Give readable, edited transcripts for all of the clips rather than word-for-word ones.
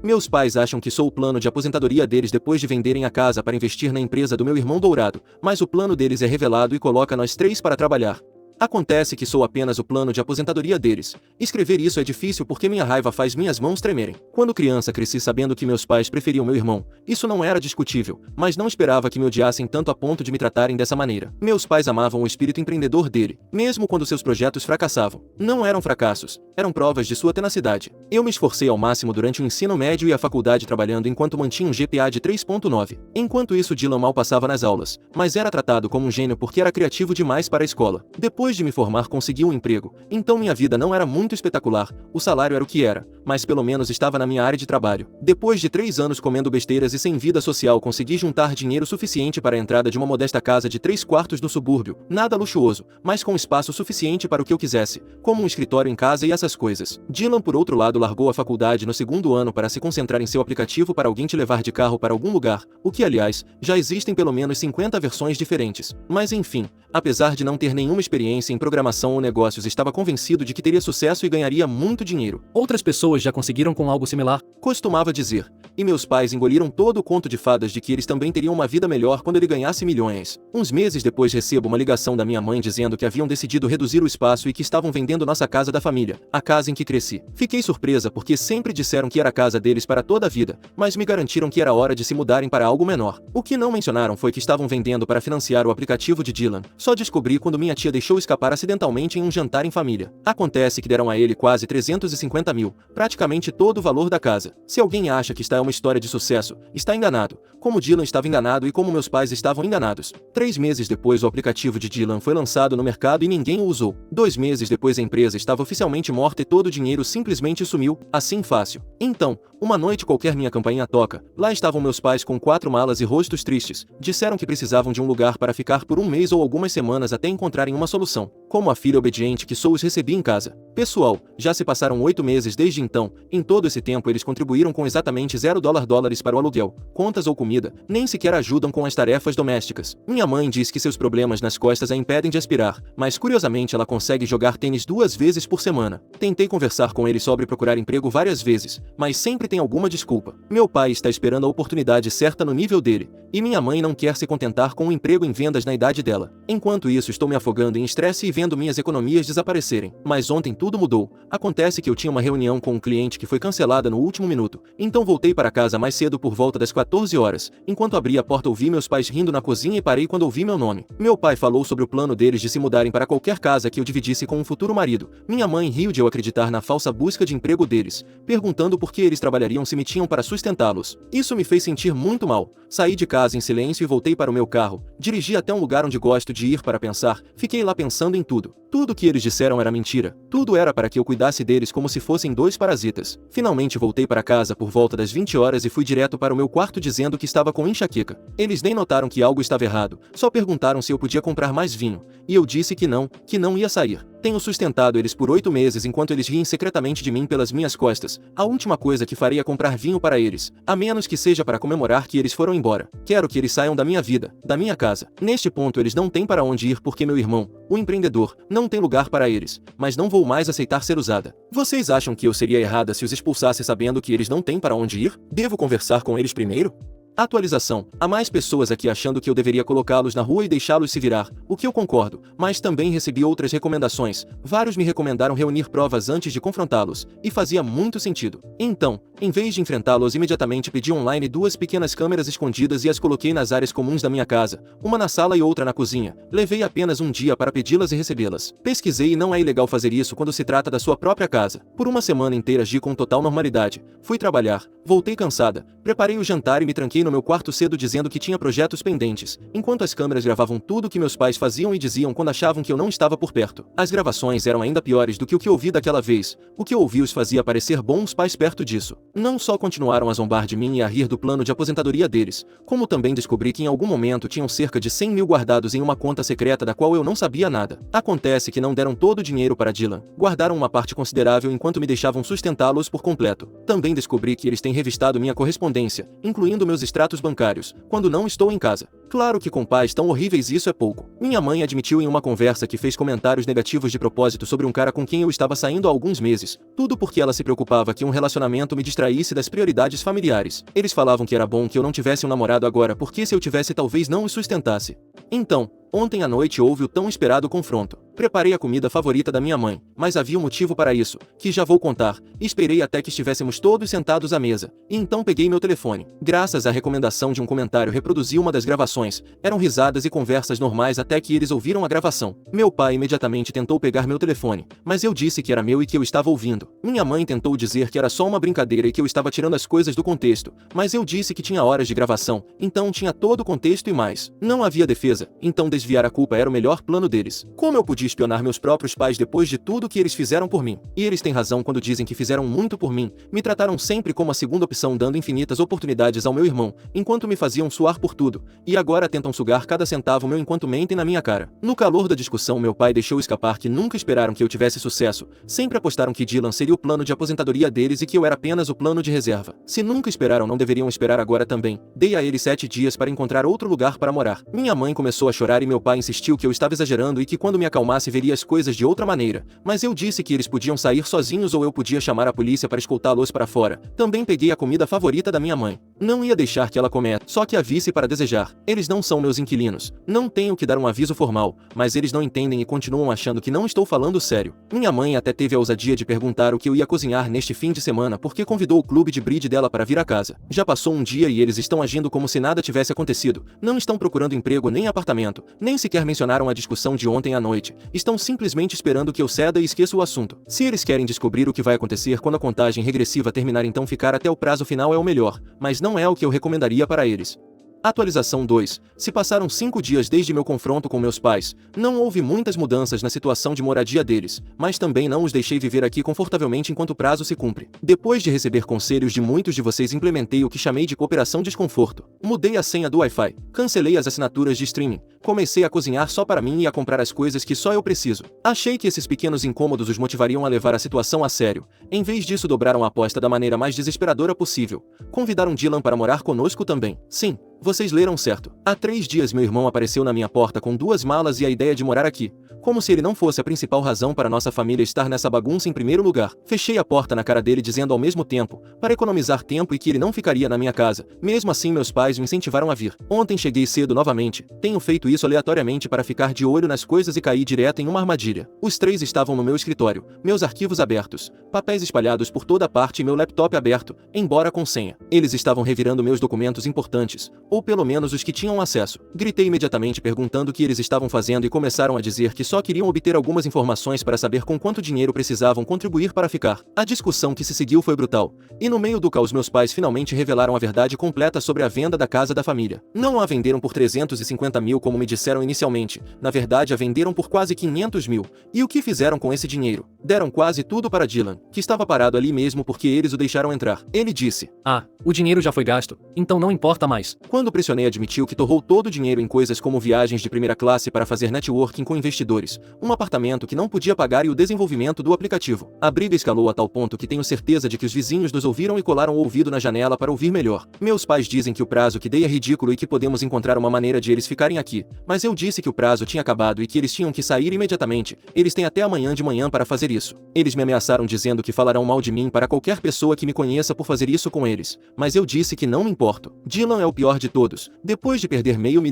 Meus pais acham que sou o plano de aposentadoria deles depois de venderem a casa para investir na empresa do meu irmão dourado, mas o plano deles é revelado e coloca nós três para trabalhar. Acontece que sou apenas o plano de aposentadoria deles. Escrever isso é difícil porque minha raiva faz minhas mãos tremerem. Quando criança cresci sabendo que meus pais preferiam meu irmão. Isso não era discutível, mas não esperava que me odiassem tanto a ponto de me tratarem dessa maneira. Meus pais amavam o espírito empreendedor dele, mesmo quando seus projetos fracassavam. Não eram fracassos, eram provas de sua tenacidade. Eu me esforcei ao máximo durante o ensino médio e a faculdade trabalhando enquanto mantinha um GPA de 3.9. Enquanto isso, Dylan mal passava nas aulas, mas era tratado como um gênio porque era criativo demais para a escola. Depois de me formar, consegui um emprego, então minha vida não era muito espetacular, o salário era o que era, mas pelo menos estava na minha área de trabalho. Depois de 3 anos comendo besteiras e sem vida social, consegui juntar dinheiro suficiente para a entrada de uma modesta casa de 3 quartos no subúrbio, nada luxuoso, mas com espaço suficiente para o que eu quisesse, como um escritório em casa e essas coisas. Dylan, por outro lado, largou a faculdade no 2º ano para se concentrar em seu aplicativo para alguém te levar de carro para algum lugar, o que, aliás, já existem pelo menos 50 versões diferentes. Mas enfim, apesar de não ter nenhuma experiência em programação ou negócios, estava convencido de que teria sucesso e ganharia muito dinheiro. Outras pessoas já conseguiram com algo similar, costumava dizer. E meus pais engoliram todo o conto de fadas de que eles também teriam uma vida melhor quando ele ganhasse milhões. Uns meses depois recebo uma ligação da minha mãe dizendo que haviam decidido reduzir o espaço e que estavam vendendo nossa casa da família, a casa em que cresci. Fiquei surpresa porque sempre disseram que era a casa deles para toda a vida, mas me garantiram que era hora de se mudarem para algo menor. O que não mencionaram foi que estavam vendendo para financiar o aplicativo de Dylan. Só descobri quando minha tia deixou escapar acidentalmente em um jantar em família. Acontece que deram a ele quase 350 mil, praticamente todo o valor da casa. Se alguém acha que esta é uma história de sucesso, está enganado, como Dylan estava enganado e como meus pais estavam enganados. 3 meses depois o aplicativo de Dylan foi lançado no mercado e ninguém o usou. 2 meses depois a empresa estava oficialmente morta e todo o dinheiro simplesmente sumiu, assim fácil. Então, uma noite qualquer minha campainha toca, lá estavam meus pais com 4 malas e rostos tristes. Disseram que precisavam de um lugar para ficar por um mês ou algumas semanas até encontrarem uma solução. Como a filha obediente que sou, os recebi em casa. Pessoal, já se passaram 8 meses desde então. Em todo esse tempo eles contribuíram com exatamente $0 para o aluguel, contas ou comida, nem sequer ajudam com as tarefas domésticas. Minha mãe diz que seus problemas nas costas a impedem de aspirar, mas curiosamente ela consegue jogar tênis 2 vezes por semana. Tentei conversar com ele sobre procurar emprego várias vezes, mas sempre tem alguma desculpa. Meu pai está esperando a oportunidade certa no nível dele, e minha mãe não quer se contentar com um emprego em vendas na idade dela. Enquanto isso, estou me afogando em estresse e vendo minhas economias desaparecerem. Mas ontem tudo mudou. Acontece que eu tinha uma reunião com um cliente que foi cancelada no último minuto, então voltei para casa mais cedo por volta das 14 horas. Enquanto abri a porta, ouvi meus pais rindo na cozinha e parei quando ouvi meu nome. Meu pai falou sobre o plano deles de se mudarem para qualquer casa que eu dividisse com um futuro marido. Minha mãe riu de eu acreditar na falsa busca de emprego deles, perguntando por que eles trabalhariam se me tinham para sustentá-los. Isso me fez sentir muito mal. Saí de casa em silêncio e voltei para o meu carro. Dirigi até um lugar onde gosto de ir para pensar. Fiquei lá pensando em tudo. Tudo que eles disseram era mentira. Tudo era para que eu cuidasse deles como se fossem 2 parasitas. Finalmente voltei para casa por volta das 20 horas e fui direto para o meu quarto dizendo que estava com enxaqueca. Eles nem notaram que algo estava errado, só perguntaram se eu podia comprar mais vinho. E eu disse que não ia sair. Tenho sustentado eles por 8 meses enquanto eles riem secretamente de mim pelas minhas costas. A última coisa que farei é comprar vinho para eles, a menos que seja para comemorar que eles foram embora. Quero que eles saiam da minha vida, da minha casa. Neste ponto eles não têm para onde ir porque meu irmão, o empreendedor, não tem lugar para eles, mas não vou mais aceitar ser usada. Vocês acham que eu seria errada se os expulsasse sabendo que eles não têm para onde ir? Devo conversar com eles primeiro? Atualização. Há mais pessoas aqui achando que eu deveria colocá-los na rua e deixá-los se virar, o que eu concordo, mas também recebi outras recomendações. Vários me recomendaram reunir provas antes de confrontá-los, e fazia muito sentido. Então, em vez de enfrentá-los imediatamente, pedi online 2 pequenas câmeras escondidas e as coloquei nas áreas comuns da minha casa, uma na sala e outra na cozinha. Levei apenas um dia para pedi-las e recebê-las. Pesquisei e não é ilegal fazer isso quando se trata da sua própria casa. Por uma semana inteira agi com total normalidade. Fui trabalhar, voltei cansada, preparei o jantar e me tranquei no meu quarto cedo dizendo que tinha projetos pendentes, enquanto as câmeras gravavam tudo o que meus pais faziam e diziam quando achavam que eu não estava por perto. As gravações eram ainda piores do que o que ouvi daquela vez. O que eu ouvi os fazia parecer bons pais perto disso. Não só continuaram a zombar de mim e a rir do plano de aposentadoria deles, como também descobri que em algum momento tinham cerca de 100 mil guardados em uma conta secreta da qual eu não sabia nada. Acontece que não deram todo o dinheiro para Dylan, guardaram uma parte considerável enquanto me deixavam sustentá-los por completo. Também descobri que eles têm revistado minha correspondência, incluindo meus extratos bancários, quando não estou em casa. Claro que com pais tão horríveis isso é pouco. Minha mãe admitiu em uma conversa que fez comentários negativos de propósito sobre um cara com quem eu estava saindo há alguns meses, tudo porque ela se preocupava que um relacionamento me distraísse das prioridades familiares. Eles falavam que era bom que eu não tivesse um namorado agora porque se eu tivesse talvez não o sustentasse. Então, ontem à noite houve o tão esperado confronto. Preparei a comida favorita da minha mãe, mas havia um motivo para isso, que já vou contar. Esperei até que estivéssemos todos sentados à mesa, e então peguei meu telefone. Graças à recomendação de um comentário reproduzi uma das gravações. Eram risadas e conversas normais até que eles ouviram a gravação. Meu pai imediatamente tentou pegar meu telefone, mas eu disse que era meu e que eu estava ouvindo. Minha mãe tentou dizer que era só uma brincadeira e que eu estava tirando as coisas do contexto, mas eu disse que tinha horas de gravação, então tinha todo o contexto e mais. Não havia defesa, então desviar a culpa era o melhor plano deles. Como eu podia espionar meus próprios pais depois de tudo que eles fizeram por mim? E eles têm razão quando dizem que fizeram muito por mim. Me trataram sempre como a segunda opção, dando infinitas oportunidades ao meu irmão, enquanto me faziam suar por tudo, e agora tentam sugar cada centavo meu enquanto mentem na minha cara. No calor da discussão, meu pai deixou escapar que nunca esperaram que eu tivesse sucesso, sempre apostaram que Dylan seria o plano de aposentadoria deles e que eu era apenas o plano de reserva. Se nunca esperaram, não deveriam esperar agora também. Dei a eles 7 dias para encontrar outro lugar para morar. Minha mãe começou a chorar e meu pai insistiu que eu estava exagerando e que quando me acalmasse veria as coisas de outra maneira, mas eu disse que eles podiam sair sozinhos ou eu podia chamar a polícia para escoltá-los para fora. Também peguei a comida favorita da minha mãe. Não ia deixar que ela comesse, só que a visse para desejar. Eles não são meus inquilinos. Não tenho que dar um aviso formal, mas eles não entendem e continuam achando que não estou falando sério. Minha mãe até teve a ousadia de perguntar o que eu ia cozinhar neste fim de semana porque convidou o clube de bridge dela para vir a casa. Já passou um dia e eles estão agindo como se nada tivesse acontecido. Não estão procurando emprego nem apartamento, nem sequer mencionaram a discussão de ontem à noite. Estão simplesmente esperando que eu ceda e esqueça o assunto. Se eles querem descobrir o que vai acontecer quando a contagem regressiva terminar, então ficar até o prazo final é o melhor, mas não é o que eu recomendaria para eles. Atualização 2. Se passaram 5 dias desde meu confronto com meus pais, não houve muitas mudanças na situação de moradia deles, mas também não os deixei viver aqui confortavelmente enquanto o prazo se cumpre. Depois de receber conselhos de muitos de vocês, implementei o que chamei de cooperação desconforto. Mudei a senha do Wi-Fi, cancelei as assinaturas de streaming, comecei a cozinhar só para mim e a comprar as coisas que só eu preciso. Achei que esses pequenos incômodos os motivariam a levar a situação a sério. Em vez disso, dobraram a aposta da maneira mais desesperadora possível. Convidaram Dylan para morar conosco também. Sim, vocês leram certo. Há 3 dias meu irmão apareceu na minha porta com 2 malas e a ideia de morar aqui. Como se ele não fosse a principal razão para nossa família estar nessa bagunça em primeiro lugar. Fechei a porta na cara dele dizendo ao mesmo tempo, para economizar tempo e que ele não ficaria na minha casa. Mesmo assim meus pais me incentivaram a vir. Ontem cheguei cedo novamente. Tenho feito isso aleatoriamente para ficar de olho nas coisas e caí direto em uma armadilha. Os 3 estavam no meu escritório, meus arquivos abertos, papéis espalhados por toda parte e meu laptop aberto, embora com senha. Eles estavam revirando meus documentos importantes, ou pelo menos os que tinham acesso. Gritei imediatamente perguntando o que eles estavam fazendo e começaram a dizer que só queriam obter algumas informações para saber com quanto dinheiro precisavam contribuir para ficar. A discussão que se seguiu foi brutal, e no meio do caos meus pais finalmente revelaram a verdade completa sobre a venda da casa da família. Não a venderam por 350 mil como me disseram inicialmente, na verdade a venderam por quase 500 mil. E o que fizeram com esse dinheiro? Deram quase tudo para Dylan, que estava parado ali mesmo porque eles o deixaram entrar. Ele disse: "Ah, o dinheiro já foi gasto, então não importa mais." Quando pressionei, admitiu que torrou todo o dinheiro em coisas como viagens de primeira classe para fazer networking com investidores, um apartamento que não podia pagar e o desenvolvimento do aplicativo. A briga escalou a tal ponto que tenho certeza de que os vizinhos nos ouviram e colaram o ouvido na janela para ouvir melhor. Meus pais dizem que o prazo que dei é ridículo e que podemos encontrar uma maneira de eles ficarem aqui, mas eu disse que o prazo tinha acabado e que eles tinham que sair imediatamente. Eles têm até amanhã de manhã para fazer isso. Eles me ameaçaram dizendo que falarão mal de mim para qualquer pessoa que me conheça por fazer isso com eles, mas eu disse que não me importo. Dylan é o pior de todos. Depois de perder $500 mil,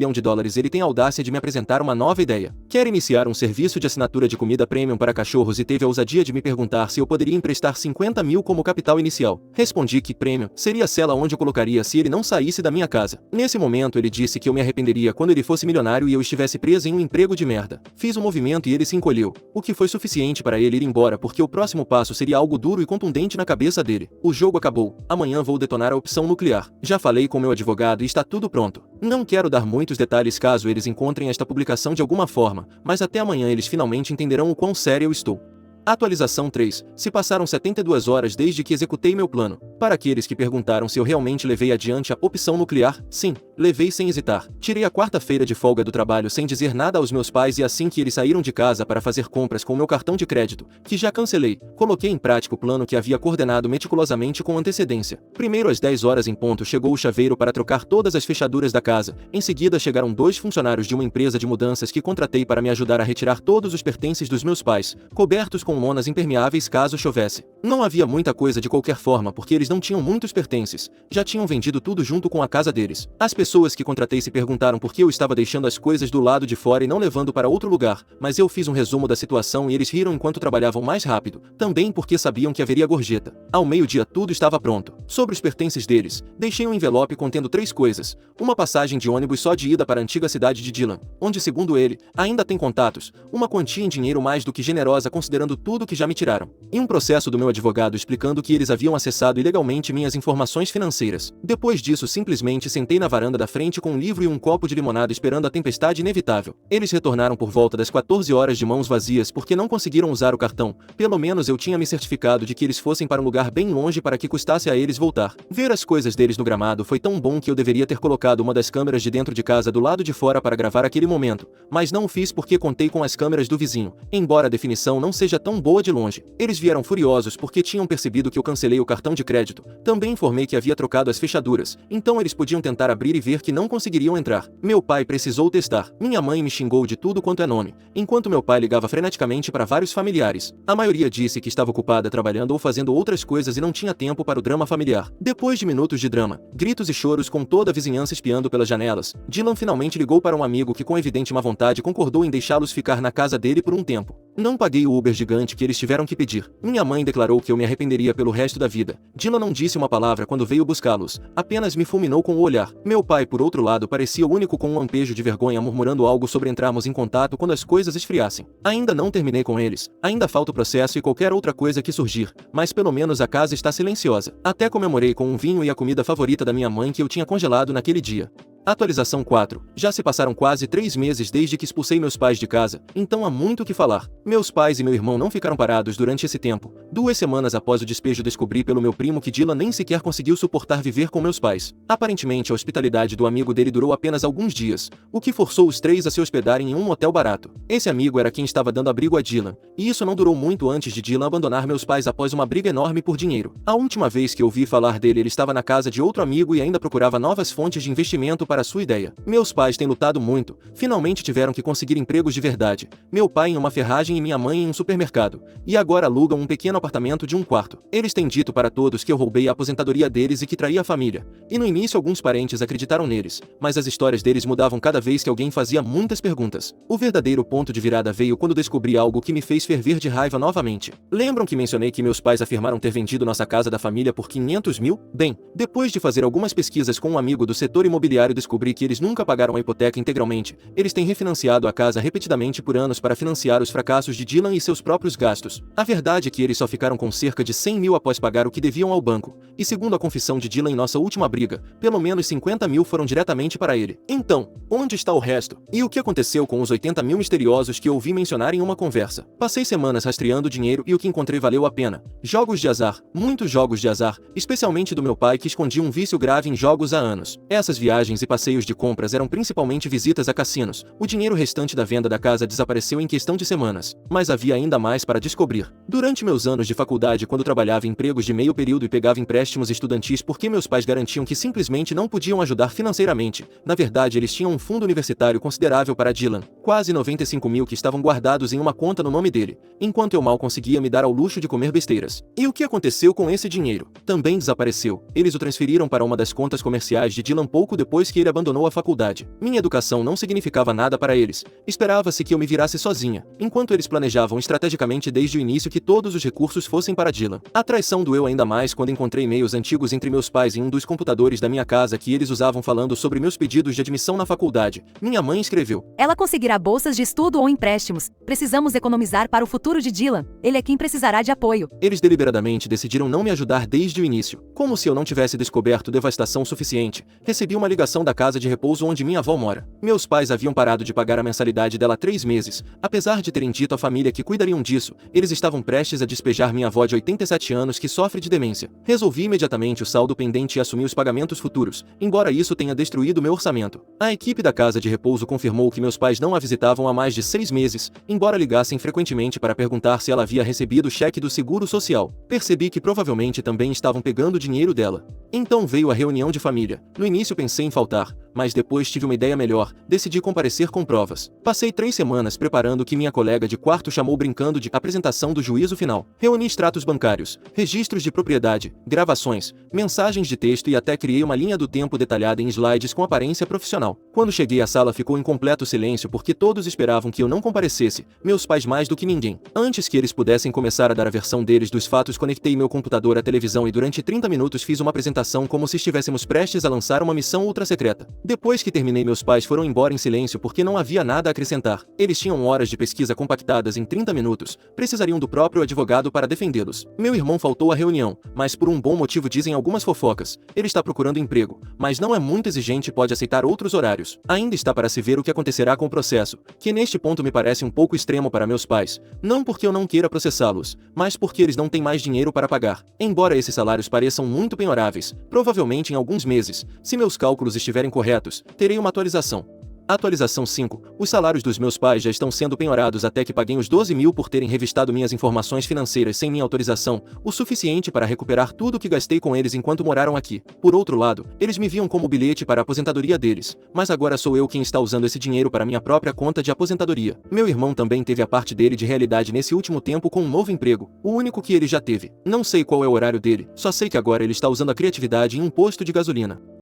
ele tem a audácia de me apresentar uma nova ideia. Quer iniciar um serviço de assinatura de comida premium para cachorros e teve a ousadia de me perguntar se eu poderia emprestar 50 mil como capital inicial. Respondi que premium seria a cela onde eu colocaria se ele não saísse da minha casa. Nesse momento ele disse que eu me arrependeria quando ele fosse milionário e eu estivesse preso em um emprego de merda. Fiz um movimento e ele se encolheu, o que foi suficiente para ele ir embora porque o próximo passo seria algo duro e contundente na cabeça dele. O jogo acabou. Amanhã vou detonar a opção nuclear. Já falei com meu advogado e está tudo pronto. Não quero dar muitos detalhes caso eles encontrem esta publicação de alguma forma, mas até amanhã eles finalmente entenderão o quão sério eu estou. Atualização 3. Se passaram 72 horas desde que executei meu plano. Para aqueles que perguntaram se eu realmente levei adiante a opção nuclear, sim, levei sem hesitar. Tirei a quarta-feira de folga do trabalho sem dizer nada aos meus pais e assim que eles saíram de casa para fazer compras com meu cartão de crédito, que já cancelei, coloquei em prática o plano que havia coordenado meticulosamente com antecedência. Primeiro às 10 horas em ponto chegou o chaveiro para trocar todas as fechaduras da casa. Em seguida chegaram 2 funcionários de uma empresa de mudanças que contratei para me ajudar a retirar todos os pertences dos meus pais, cobertos com lonas impermeáveis caso chovesse. Não havia muita coisa de qualquer forma porque eles não tinham muitos pertences, já tinham vendido tudo junto com a casa deles. As pessoas que contratei se perguntaram por que eu estava deixando as coisas do lado de fora e não levando para outro lugar, mas eu fiz um resumo da situação e eles riram enquanto trabalhavam mais rápido, também porque sabiam que haveria gorjeta. Ao meio-dia tudo estava pronto. Sobre os pertences deles, deixei um envelope contendo 3 coisas: uma passagem de ônibus só de ida para a antiga cidade de Dylan, onde segundo ele, ainda tem contatos, uma quantia em dinheiro mais do que generosa considerando tudo que já me tiraram, e um processo do meu advogado explicando que eles haviam acessado ilegalmente minhas informações financeiras. Depois disso simplesmente sentei na varanda da frente com um livro e um copo de limonada esperando a tempestade inevitável. Eles retornaram por volta das 14 horas de mãos vazias porque não conseguiram usar o cartão, pelo menos eu tinha me certificado de que eles fossem para um lugar bem longe para que custasse a eles voltar. Ver as coisas deles no gramado foi tão bom que eu deveria ter colocado uma das câmeras de dentro de casa do lado de fora para gravar aquele momento, mas não o fiz porque contei com as câmeras do vizinho, embora a definição não seja tão boa de longe. Eles vieram furiosos porque tinham percebido que eu cancelei o cartão de crédito. Também informei que havia trocado as fechaduras, então eles podiam tentar abrir e ver que não conseguiriam entrar. Meu pai precisou testar. Minha mãe me xingou de tudo quanto é nome, enquanto meu pai ligava freneticamente para vários familiares. A maioria disse que estava ocupada trabalhando ou fazendo outras coisas e não tinha tempo para o drama familiar. Depois de minutos de drama, gritos e choros com toda a vizinhança espiando pelas janelas, Dylan finalmente ligou para um amigo que com evidente má vontade concordou em deixá-los ficar na casa dele por um tempo. Não paguei o Uber gigante que eles tiveram que pedir. Minha mãe declarou que eu me arrependeria pelo resto da vida. Dylan não disse uma palavra quando veio buscá-los, apenas me fulminou com o olhar. Meu pai, por outro lado, parecia o único com um lampejo de vergonha murmurando algo sobre entrarmos em contato quando as coisas esfriassem. Ainda não terminei com eles, ainda falta o processo e qualquer outra coisa que surgir, mas pelo menos a casa está silenciosa. Até comemorei com um vinho e a comida favorita da minha mãe que eu tinha congelado naquele dia. Atualização 4. Já se passaram quase 3 meses desde que expulsei meus pais de casa, então há muito o que falar. Meus pais e meu irmão não ficaram parados durante esse tempo. 2 semanas após o despejo descobri pelo meu primo que Dylan nem sequer conseguiu suportar viver com meus pais. Aparentemente a hospitalidade do amigo dele durou apenas alguns dias, o que forçou os 3 a se hospedarem em um motel barato. Esse amigo era quem estava dando abrigo a Dylan, e isso não durou muito antes de Dylan abandonar meus pais após uma briga enorme por dinheiro. A última vez que ouvi falar dele ele estava na casa de outro amigo e ainda procurava novas fontes de investimento para sua ideia. Meus pais têm lutado muito, finalmente tiveram que conseguir empregos de verdade. Meu pai em uma ferragem e minha mãe em um supermercado. E agora alugam um pequeno apartamento de um quarto. Eles têm dito para todos que eu roubei a aposentadoria deles e que traí a família. E no início alguns parentes acreditaram neles, mas as histórias deles mudavam cada vez que alguém fazia muitas perguntas. O verdadeiro ponto de virada veio quando descobri algo que me fez ferver de raiva novamente. Lembram que mencionei que meus pais afirmaram ter vendido nossa casa da família por 500 mil? Bem, depois de fazer algumas pesquisas com um amigo do setor imobiliário descobri que eles nunca pagaram a hipoteca integralmente. Eles têm refinanciado a casa repetidamente por anos para financiar os fracassos de Dylan e seus próprios gastos. A verdade é que eles só ficaram com cerca de 100 mil após pagar o que deviam ao banco. E segundo a confissão de Dylan em nossa última briga, pelo menos 50 mil foram diretamente para ele. Então, onde está o resto? E o que aconteceu com os 80 mil misteriosos que ouvi mencionar em uma conversa? Passei semanas rastreando dinheiro e o que encontrei valeu a pena. Jogos de azar, muitos jogos de azar, especialmente do meu pai que escondia um vício grave em jogos há anos. Essas viagens e passeios de compras eram principalmente visitas a cassinos. O dinheiro restante da venda da casa desapareceu em questão de semanas. Mas havia ainda mais para descobrir. Durante meus anos de faculdade, quando trabalhava em empregos de meio período e pegava empréstimos estudantis porque meus pais garantiam que simplesmente não podiam ajudar financeiramente, na verdade eles tinham um fundo universitário considerável para Dylan, quase 95 mil que estavam guardados em uma conta no nome dele, enquanto eu mal conseguia me dar ao luxo de comer besteiras. E o que aconteceu com esse dinheiro? Também desapareceu. Eles o transferiram para uma das contas comerciais de Dylan pouco depois que ele abandonou a faculdade. Minha educação não significava nada para eles. Esperava-se que eu me virasse sozinha, enquanto eles planejavam estrategicamente desde o início que todos os recursos fossem para Dylan. A traição doeu ainda mais quando encontrei e-mails antigos entre meus pais em um dos computadores da minha casa que eles usavam falando sobre meus pedidos de admissão na faculdade. Minha mãe escreveu: "Ela conseguirá bolsas de estudo ou empréstimos. Precisamos economizar para o futuro de Dylan. Ele é quem precisará de apoio." Eles deliberadamente decidiram não me ajudar desde o início. Como se eu não tivesse descoberto devastação suficiente, recebi uma ligação da casa de repouso onde minha avó mora. Meus pais haviam parado de pagar a mensalidade dela há 3 meses. Apesar de terem dito à família que cuidariam disso, eles estavam prestes a despejar minha avó de 87 anos que sofre de demência. Resolvi imediatamente o saldo pendente e assumi os pagamentos futuros, embora isso tenha destruído meu orçamento. A equipe da casa de repouso confirmou que meus pais não a visitavam há mais de 6 meses, embora ligassem frequentemente para perguntar se ela havia recebido o cheque do seguro social. Percebi que provavelmente também estavam pegando o dinheiro dela. Então veio a reunião de família. No início pensei em faltar, mas depois tive uma ideia melhor, decidi comparecer com provas. Passei 3 semanas preparando o que minha colega de quarto chamou brincando de apresentação do juízo final. Reuni extratos bancários, registros de propriedade, gravações, mensagens de texto e até criei uma linha do tempo detalhada em slides com aparência profissional. Quando cheguei à sala ficou em completo silêncio porque todos esperavam que eu não comparecesse, meus pais mais do que ninguém. Antes que eles pudessem começar a dar a versão deles dos fatos, conectei meu computador à televisão e durante 30 minutos fiz uma apresentação como se estivéssemos prestes a lançar uma missão ultra secreta. Depois que terminei, meus pais foram embora em silêncio porque não havia nada a acrescentar. Eles tinham horas de pesquisa compactadas em 30 minutos, precisariam do próprio advogado para defendê-los. Meu irmão faltou à reunião, mas por um bom motivo, dizem algumas fofocas. Ele está procurando emprego, mas não é muito exigente e pode aceitar outros horários. Ainda está para se ver o que acontecerá com o processo, que neste ponto me parece um pouco extremo para meus pais. Não porque eu não queira processá-los, mas porque eles não têm mais dinheiro para pagar. Embora esses salários pareçam muito penhoráveis, provavelmente em alguns meses, se meus cálculos estiverem corretos, terei uma atualização. Atualização 5. Os salários dos meus pais já estão sendo penhorados até que paguem os 12 mil por terem revistado minhas informações financeiras sem minha autorização, o suficiente para recuperar tudo o que gastei com eles enquanto moraram aqui. Por outro lado, eles me viam como bilhete para a aposentadoria deles, mas agora sou eu quem está usando esse dinheiro para minha própria conta de aposentadoria. Meu irmão também teve a parte dele de realidade nesse último tempo com um novo emprego, o único que ele já teve. Não sei qual é o horário dele, só sei que agora ele está usando a criatividade em um posto de gasolina.